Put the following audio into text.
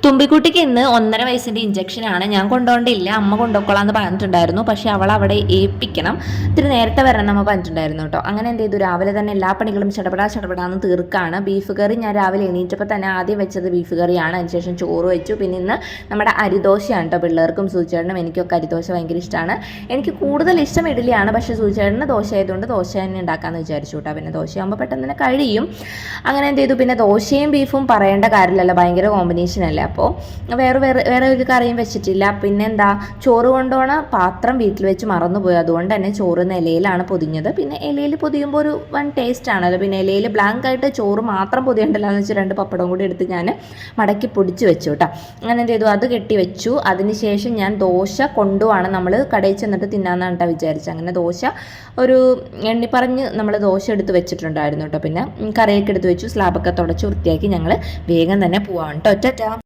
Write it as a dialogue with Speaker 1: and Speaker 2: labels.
Speaker 1: തുമ്പിക്കുട്ടിക്ക് ഇന്ന് 1.5 വയസ്സിൻ്റെ ഇഞ്ചക്ഷനാണ്. ഞാൻ കൊണ്ടുപോകേണ്ടില്ല, അമ്മ കൊണ്ടുപോയിക്കോളാന്ന് പറഞ്ഞിട്ടുണ്ടായിരുന്നു. പക്ഷേ അവൾ അവിടെ ഏൽപ്പിക്കണം, ഇത്തിരി നേരത്തെ വരണം നമ്മൾ പറഞ്ഞിട്ടുണ്ടായിരുന്നു കേട്ടോ. അങ്ങനെ എന്ത് ചെയ്തു, രാവിലെ തന്നെ എല്ലാ പണികളും ചടപടാന്ന് തീർക്കാണ്. ബീഫ് കറി ഞാൻ രാവിലെ എണീറ്റപ്പോൾ തന്നെ ആദ്യം വെച്ചത് ബീഫ് കറിയാണ്. അതിനുശേഷം ചോറ് വെച്ചു. പിന്നെ ഇന്ന് നമ്മുടെ അരിദോശയാണ് കേട്ടോ. പിള്ളേർക്കും സൂചേട്ടനും എനിക്കൊക്കെ അരിദോശ ഭയങ്കര ഇഷ്ടമാണ്. എനിക്ക് കൂടുതൽ ഇഷ്ടം ഇഡ്ഡലിയാണ്, പക്ഷേ സൂചേട്ടന് ദോശ ആയതുകൊണ്ട് ദോശ തന്നെ ഉണ്ടാക്കാമെന്ന് വിചാരിച്ചു കേട്ടോ. പിന്നെ ദോശയാകുമ്പോൾ പെട്ടെന്ന് തന്നെ കഴിയും. അങ്ങനെ എന്ത് ചെയ്തു, പിന്നെ ദോശയും ബീഫും പറയേണ്ട കാര്യമില്ലല്ലോ, ഭയങ്കര കോമ്പിനേഷൻ അല്ലേ. അപ്പോൾ വേറെ ഒരു കറിയും വെച്ചിട്ടില്ല. പിന്നെ എന്താ, ചോറ് കൊണ്ടുപോകണ പാത്രം വീട്ടിൽ വെച്ച് മറന്നുപോയി. അതുകൊണ്ട് തന്നെ ചോറ് ഇലയിലാണ് പൊതിഞ്ഞത്. പിന്നെ ഇലയിൽ പൊതിയുമ്പോൾ ഒരു ടേസ്റ്റ് ആണല്ലോ. പിന്നെ ഇലയിൽ ബ്ലാങ്ക് ആയിട്ട് ചോറ് മാത്രം പൊതിയണ്ടല്ലോ എന്ന് വെച്ച് 2 പപ്പടവും കൂടി എടുത്ത് ഞാൻ മടക്കി പൊടിച്ച് വെച്ചു കേട്ടോ. അങ്ങനെ എന്ത് ചെയ്തു, അത് കെട്ടി വെച്ചു. അതിനുശേഷം ഞാൻ ദോശ കൊണ്ടുപോവാണ്, നമ്മൾ കടയിൽ ചെന്നിട്ട് തിന്നാന്നാണ് കേട്ടോ വിചാരിച്ചത്. അങ്ങനെ ദോശ ഒരു എണ്ണിപ്പറഞ്ഞ് നമ്മൾ ദോശ എടുത്ത് വെച്ചിട്ടുണ്ടായിരുന്നു കേട്ടോ. പിന്നെ കറിയൊക്കെ എടുത്ത് വെച്ചു, സ്ലാബൊക്കെ തുടച്ച് വൃത്തിയാക്കി ഞങ്ങൾ വേഗം തന്നെ പോവാണ് കേട്ടോ. ഒറ്റ